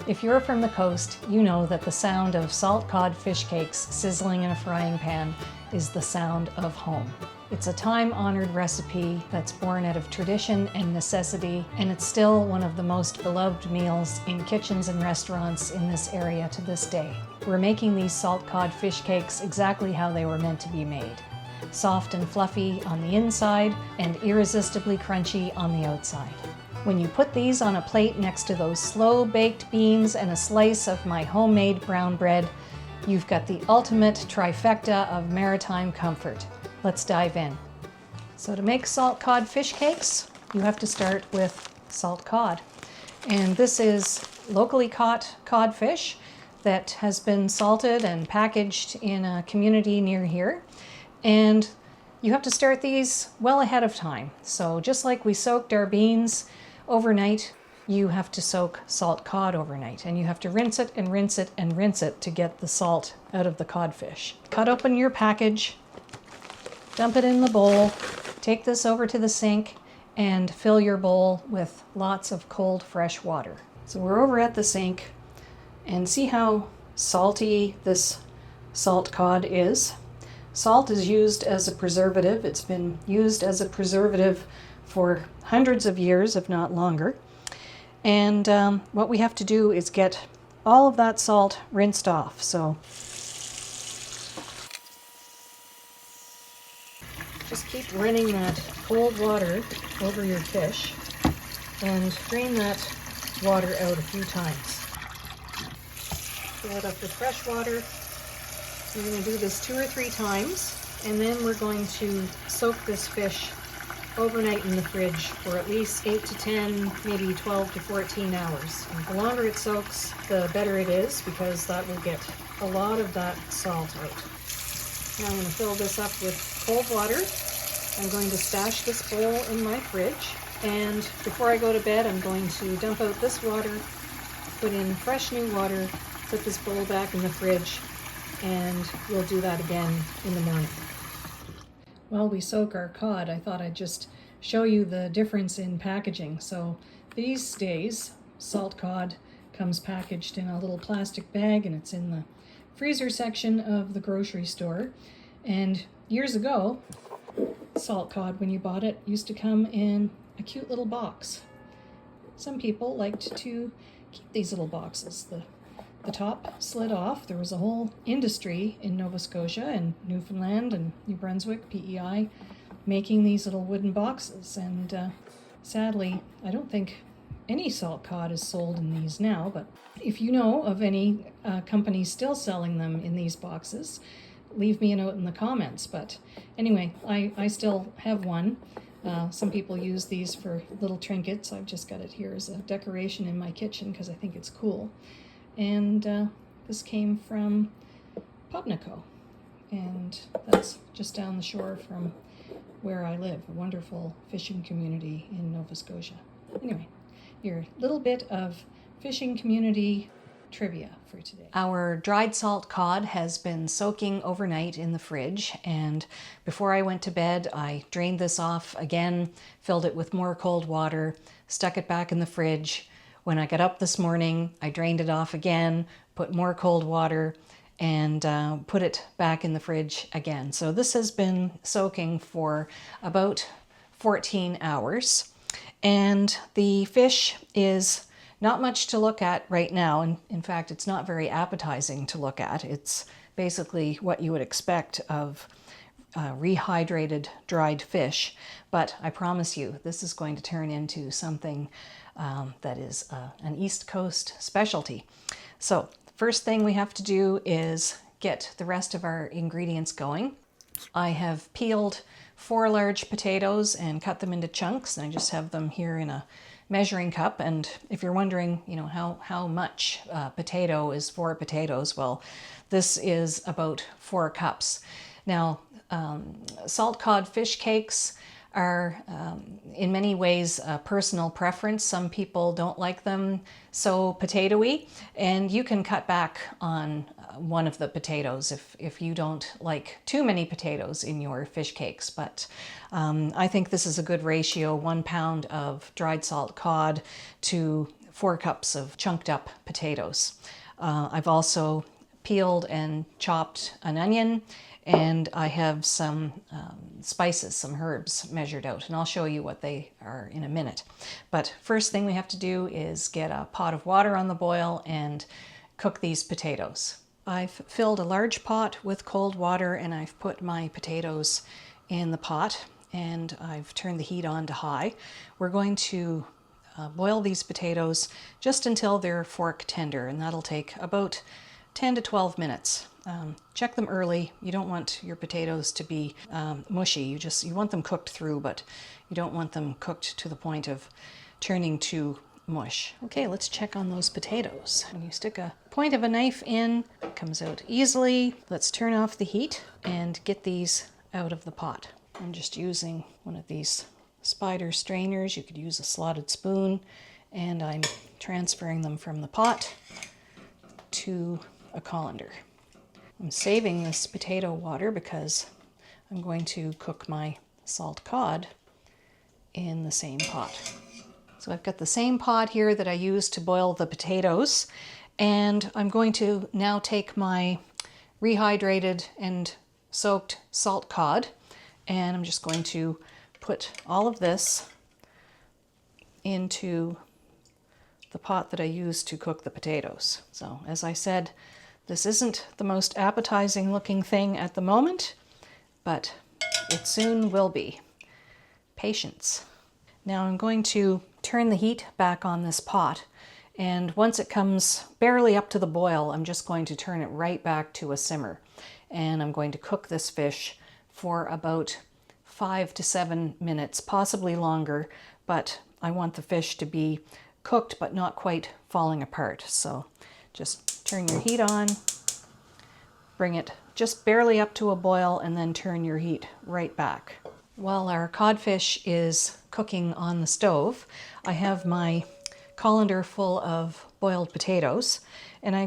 If you're from the coast, you know that the sound of salt cod fish cakes sizzling in a frying pan is the sound of home. It's a time-honored recipe that's born out of tradition and necessity, and it's still one of the most beloved meals in kitchens and restaurants in this area to this day. We're making these salt cod fish cakes exactly how they were meant to be made. Soft and fluffy on the inside and irresistibly crunchy on the outside. When you put these on a plate next to those slow-baked beans and a slice of my homemade brown bread, you've got the ultimate trifecta of maritime comfort. Let's dive in. So to make salt cod fish cakes, you have to start with salt cod. And this is locally caught codfish that has been salted and packaged in a community near here. And you have to start these well ahead of time. So just like we soaked our beans overnight, you have to soak salt cod overnight, and you have to rinse it and rinse it and rinse it to get the salt out of the codfish. Cut open your package, dump it in the bowl, take this over to the sink, and fill your bowl with lots of cold, fresh water. So we're over at the sink, and see how salty this salt cod is? Salt is used as a preservative. It's been used as a preservative for hundreds of years, if not longer. And what we have to do is get all of that salt rinsed off. So just keep running that cold water over your fish and drain that water out a few times. Fill it up with fresh water. We're going to do this 2 or 3 times, and then we're going to soak this fish overnight in the fridge for at least 8 to 10, maybe 12 to 14 hours. And the longer it soaks, the better it is, because that will get a lot of that salt out. Now I'm going to fill this up with cold water. I'm going to stash this bowl in my fridge, and before I go to bed, I'm going to dump out this water, put in fresh new water, put this bowl back in the fridge, and we'll do that again in the morning. While we soak our cod, I thought I'd just show you the difference in packaging. So these days, salt cod comes packaged in a little plastic bag, and it's in the freezer section of the grocery store. And years ago, salt cod, when you bought it, used to come in a cute little box. Some people liked to keep these little boxes. The top slid off. There was a whole industry in Nova Scotia and Newfoundland and New Brunswick, PEI, making these little wooden boxes. And sadly, I don't think any salt cod is sold in these now, but if you know of any companies still selling them in these boxes, leave me a note in the comments. But anyway, I still have one. Some people use these for little trinkets. I've just got it here as a decoration in my kitchen because I think it's cool. And this came from Pobnico, and that's just down the shore from where I live, a wonderful fishing community in Nova Scotia. Anyway, your little bit of fishing community trivia for today. Our dried salt cod has been soaking overnight in the fridge, and before I went to bed, I drained this off again, filled it with more cold water, stuck it back in the fridge. When I got up this morning, I drained it off again, put more cold water, and put it back in the fridge again. So this has been soaking for about 14 hours. And the fish is not much to look at right now. And in fact, it's not very appetizing to look at. It's basically what you would expect of rehydrated dried fish. But I promise you, this is going to turn into something that is an East Coast specialty. So first thing we have to do is get the rest of our ingredients going. I have peeled 4 large potatoes and cut them into chunks, and I just have them here in a measuring cup. And if you're wondering, you know, how much potato is 4 potatoes, well, this is about 4 cups. Now, salt cod fish cakes are in many ways a personal preference. Some people don't like them so potato-y, and you can cut back on one of the potatoes if you don't like too many potatoes in your fish cakes. But I think this is a good ratio, 1 pound of dried salt cod to 4 cups of chunked up potatoes. I've also peeled and chopped an onion, and I have some spices, some herbs measured out, and I'll show you what they are in a minute. But first thing we have to do is get a pot of water on the boil and cook these potatoes. I've filled a large pot with cold water, and I've put my potatoes in the pot, and I've turned the heat on to high. We're going to boil these potatoes just until they're fork tender, and that'll take about 10 to 12 minutes. Check them early. You don't want your potatoes to be mushy. You want them cooked through, but you don't want them cooked to the point of turning to mush. Okay, let's check on those potatoes. When you stick a point of a knife in, it comes out easily. Let's turn off the heat and get these out of the pot. I'm just using one of these spider strainers. You could use a slotted spoon, and I'm transferring them from the pot to a colander. I'm saving this potato water because I'm going to cook my salt cod in the same pot. So I've got the same pot here that I used to boil the potatoes, and I'm going to now take my rehydrated and soaked salt cod, and I'm just going to put all of this into the pot that I used to cook the potatoes. So as I said, this isn't the most appetizing looking thing at the moment, but it soon will be. Patience. Now I'm going to turn the heat back on this pot, and once it comes barely up to the boil, I'm just going to turn it right back to a simmer. And I'm going to cook this fish for about 5 to 7 minutes, possibly longer, but I want the fish to be cooked but not quite falling apart. So just turn your heat on, bring it just barely up to a boil, and then turn your heat right back. While our codfish is cooking on the stove, I have my colander full of boiled potatoes, and I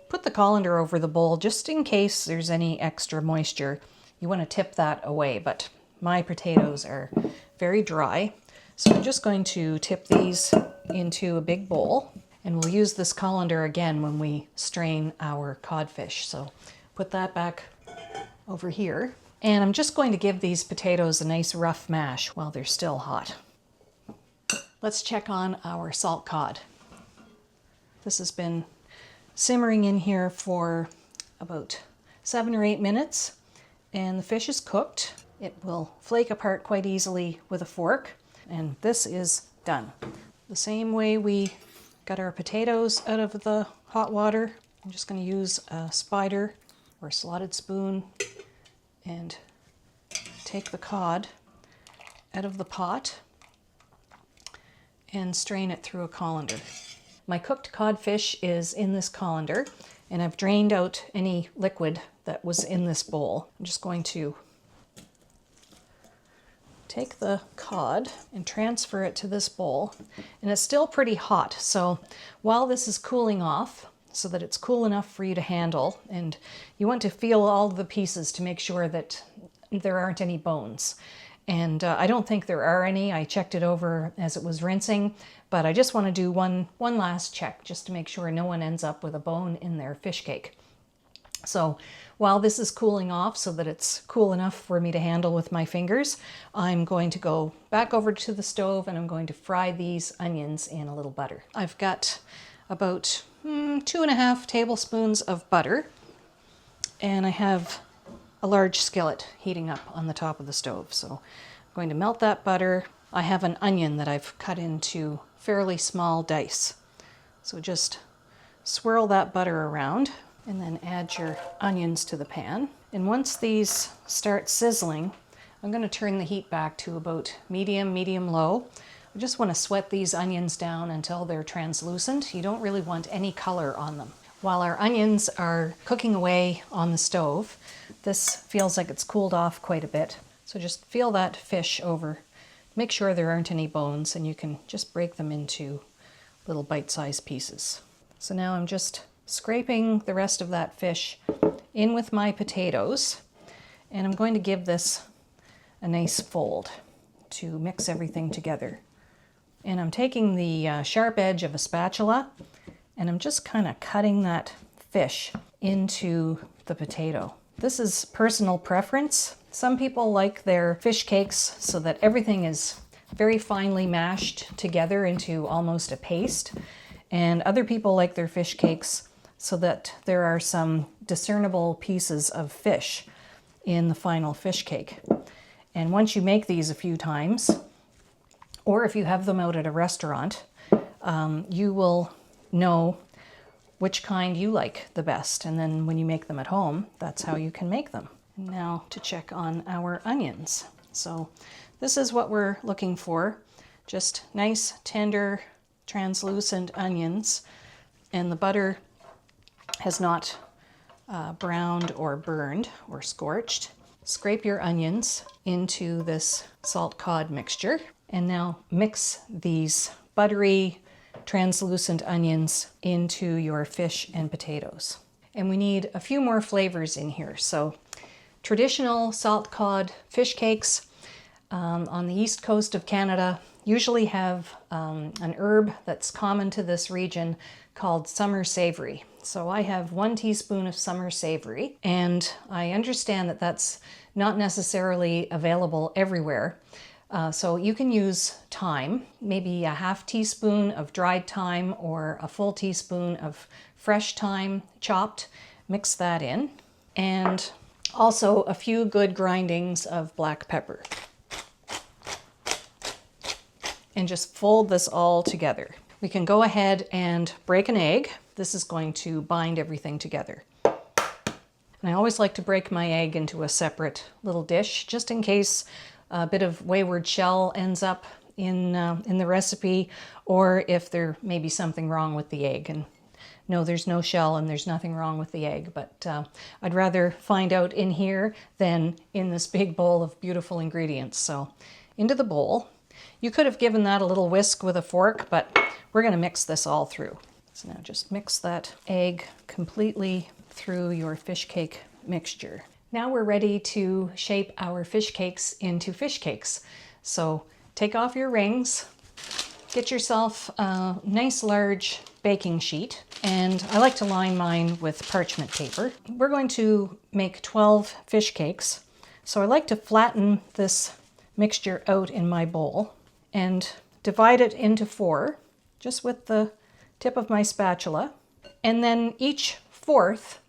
put the colander over the bowl just in case there's any extra moisture. You want to tip that away, but my potatoes are very dry, so I'm just going to tip these into a big bowl, and we'll use this colander again when we strain our codfish. So put that back over here, and I'm just going to give these potatoes a nice rough mash while they're still hot. Let's check on our salt cod. This has been simmering in here for about 7 or 8 minutes, and the fish is cooked. It will flake apart quite easily with a fork, and this is done. The same way we got our potatoes out of the hot water, I'm just going to use a spider or a slotted spoon and take the cod out of the pot and strain it through a colander. My cooked codfish is in this colander, and I've drained out any liquid that was in this bowl. I'm just going to take the cod and transfer it to this bowl, and it's still pretty hot, so while this is cooling off so that it's cool enough for you to handle, and you want to feel all the pieces to make sure that there aren't any bones. And I don't think there are any. I checked it over as it was rinsing, but I just want to do one last check just to make sure no one ends up with a bone in their fish cake. So while this is cooling off so that it's cool enough for me to handle with my fingers, I'm going to go back over to the stove and I'm going to fry these onions in a little butter. I've got about 2.5 tablespoons of butter, and I have a large skillet heating up on the top of the stove. So I'm going to melt that butter. I have an onion that I've cut into fairly small dice. So just swirl that butter around and then add your onions to the pan. And once these start sizzling, I'm going to turn the heat back to about medium-low. I just want to sweat these onions down until they're translucent. You don't really want any color on them. While our onions are cooking away on the stove, this feels like it's cooled off quite a bit. So just feel that fish over. Make sure there aren't any bones, and you can just break them into little bite-sized pieces. So now I'm just scraping the rest of that fish in with my potatoes, and I'm going to give this a nice fold to mix everything together. And I'm taking the sharp edge of a spatula and I'm just kind of cutting that fish into the potato. This is personal preference. Some people like their fish cakes so that everything is very finely mashed together into almost a paste. And other people like their fish cakes so that there are some discernible pieces of fish in the final fish cake. And once you make these a few times, or if you have them out at a restaurant, you will know which kind you like the best. And then when you make them at home, that's how you can make them. Now to check on our onions. So this is what we're looking for. Just nice, tender, translucent onions. And the butter has not browned or burned or scorched. Scrape your onions into this salt cod mixture. And now mix these buttery, translucent onions into your fish and potatoes. And we need a few more flavors in here. So traditional salt cod fish cakes on the east coast of Canada usually have an herb that's common to this region called summer savory. So I have 1 teaspoon of summer savory, and I understand that that's not necessarily available everywhere. So you can use thyme, maybe a half teaspoon of dried thyme or a full teaspoon of fresh thyme chopped. Mix that in. And also a few good grindings of black pepper. And just fold this all together. We can go ahead and break an egg. This is going to bind everything together. And I always like to break my egg into a separate little dish, just in case a bit of wayward shell ends up in the recipe, or if there may be something wrong with the egg. And no, there's no shell and there's nothing wrong with the egg, but I'd rather find out in here than in this big bowl of beautiful ingredients. So into the bowl. You could have given that a little whisk with a fork, but we're going to mix this all through. So now just mix that egg completely through your fish cake mixture. Now we're ready to shape our fish cakes into fish cakes. So take off your rings, get yourself a nice large baking sheet, and I like to line mine with parchment paper. We're going to make 12 fish cakes. So I like to flatten this mixture out in my bowl and divide it into 4, just with the tip of my spatula. And then each fourth,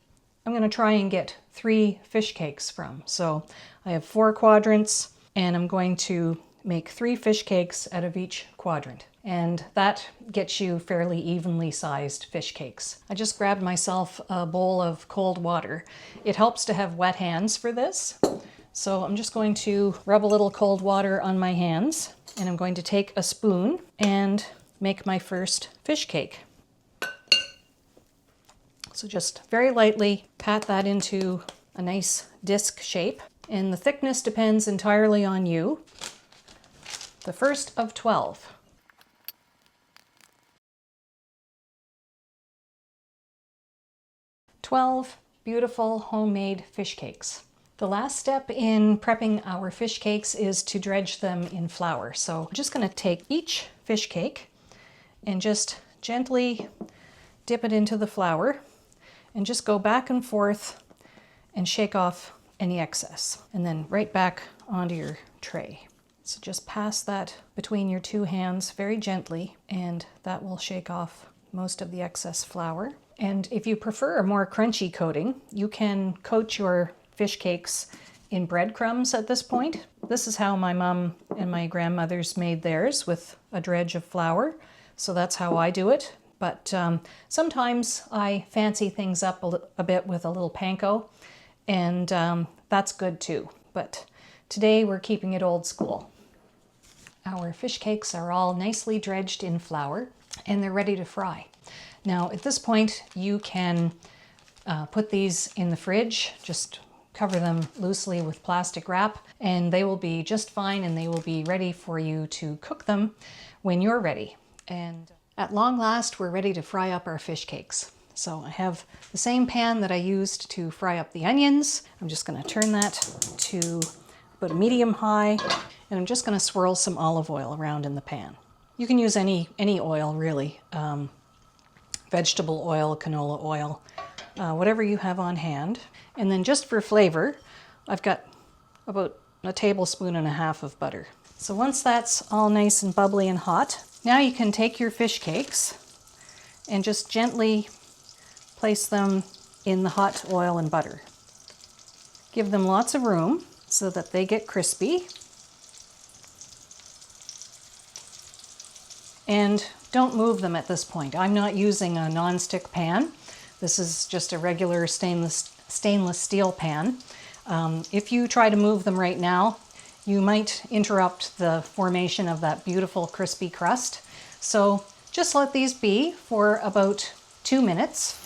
I'm going to try and get 3 fish cakes from. So I have 4 quadrants, and I'm going to make 3 fish cakes out of each quadrant. And that gets you fairly evenly sized fish cakes. I just grabbed myself a bowl of cold water. It helps to have wet hands for this. So I'm just going to rub a little cold water on my hands, and I'm going to take a spoon and make my first fish cake. So just very lightly pat that into a nice disc shape, and the thickness depends entirely on you. The first of 12. Beautiful homemade fish cakes. The last step in prepping our fish cakes is to dredge them in flour. So I'm just going to take each fish cake and just gently dip it into the flour and just go back and forth and shake off any excess, and then right back onto your tray. So just pass that between your 2 hands very gently, and that will shake off most of the excess flour. And if you prefer a more crunchy coating, you can coat your fish cakes in breadcrumbs at this point. This is how my mom and my grandmothers made theirs, with a dredge of flour. So that's how I do it. But sometimes I fancy things up a bit with a little panko, and that's good too. But today we're keeping it old school. Our fish cakes are all nicely dredged in flour, and they're ready to fry. Now at this point you can put these in the fridge, just cover them loosely with plastic wrap, and they will be just fine, and they will be ready for you to cook them when you're ready. And at long last, we're ready to fry up our fish cakes. So I have the same pan that I used to fry up the onions. I'm just going to turn that to about medium high, and I'm just going to swirl some olive oil around in the pan. You can use any oil really, vegetable oil, canola oil, whatever you have on hand. And then just for flavor, I've got about a tablespoon and a half of butter. So once that's all nice and bubbly and hot, now you can take your fish cakes and just gently place them in the hot oil and butter. Give them lots of room so that they get crispy. And don't move them at this point. I'm not using a non-stick pan. This is just a regular stainless steel pan. If you try to move them right now, you might interrupt the formation of that beautiful crispy crust. So just let these be for about 2 minutes,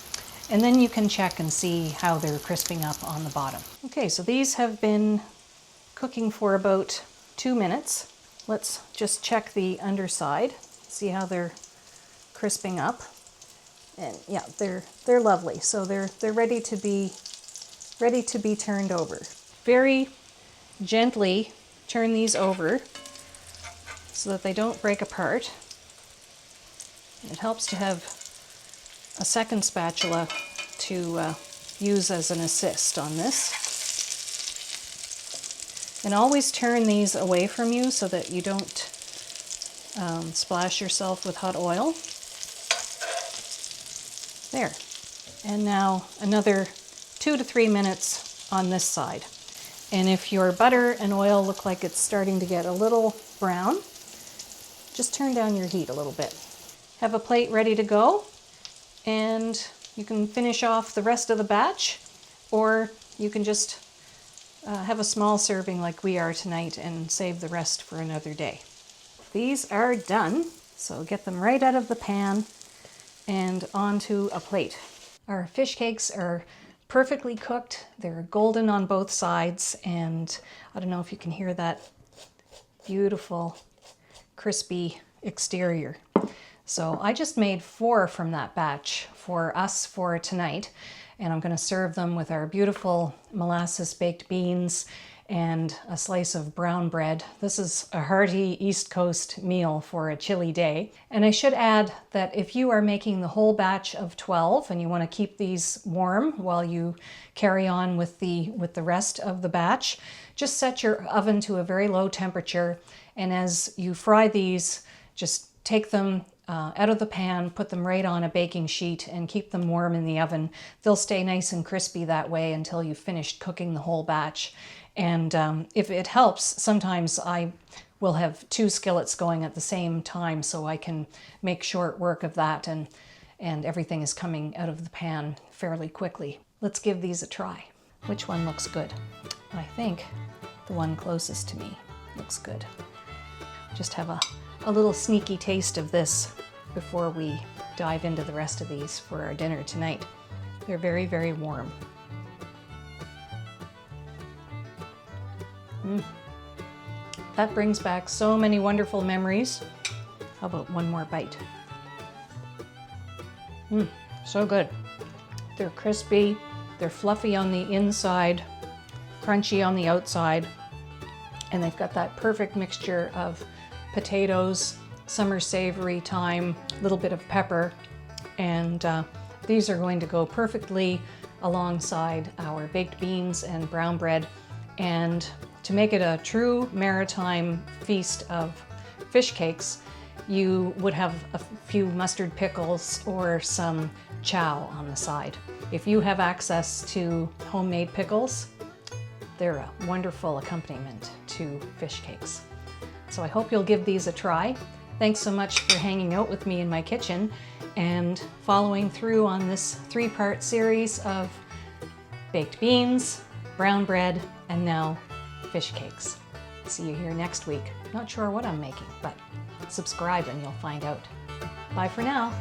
and then you can check and see how they're crisping up on the bottom. Okay, so these have been cooking for about 2 minutes. Let's just check the underside. See how they're crisping up, and yeah, they're lovely. So they're ready to be turned over. Very gently turn these over so that they don't break apart. It helps to have a second spatula to use as an assist on this. And always turn these away from you so that you don't splash yourself with hot oil. There. And now another 2 to 3 minutes on this side. And if your butter and oil look like it's starting to get a little brown, just turn down your heat a little bit. Have a plate ready to go, and you can finish off the rest of the batch, or you can just have a small serving like we are tonight and save the rest for another day. These are done, so get them right out of the pan and onto a plate. Our fish cakes are perfectly cooked. They're golden on both sides, and I don't know if you can hear that beautiful crispy exterior. So I just made 4 from that batch for us for tonight, and I'm going to serve them with our beautiful molasses baked beans and a slice of brown bread. This is a hearty East Coast meal for a chilly day. And I should add that if you are making the whole batch of 12 and you want to keep these warm while you carry on with the rest of the batch, just set your oven to a very low temperature, and as you fry these, just take them out of the pan, put them right on a baking sheet, and keep them warm in the oven. They'll stay nice and crispy that way until you've finished cooking the whole batch. And if it helps, sometimes I will have 2 skillets going at the same time, so I can make short work of that, and everything is coming out of the pan fairly quickly. Let's give these a try. Which one looks good? I think the one closest to me looks good. Just have a little sneaky taste of this before we dive into the rest of these for our dinner tonight. They're very, very warm. That brings back so many wonderful memories. How about one more bite? So good. They're crispy, they're fluffy on the inside, crunchy on the outside, and they've got that perfect mixture of potatoes, summer savory, thyme, a little bit of pepper, and these are going to go perfectly alongside our baked beans and brown bread. And to make it a true maritime feast of fish cakes, you would have a few mustard pickles or some chow on the side. If you have access to homemade pickles, they're a wonderful accompaniment to fish cakes. So I hope you'll give these a try. Thanks so much for hanging out with me in my kitchen and following through on this 3-part series of baked beans, brown bread, and now fish cakes. See you here next week. Not sure what I'm making, but subscribe and you'll find out. Bye for now.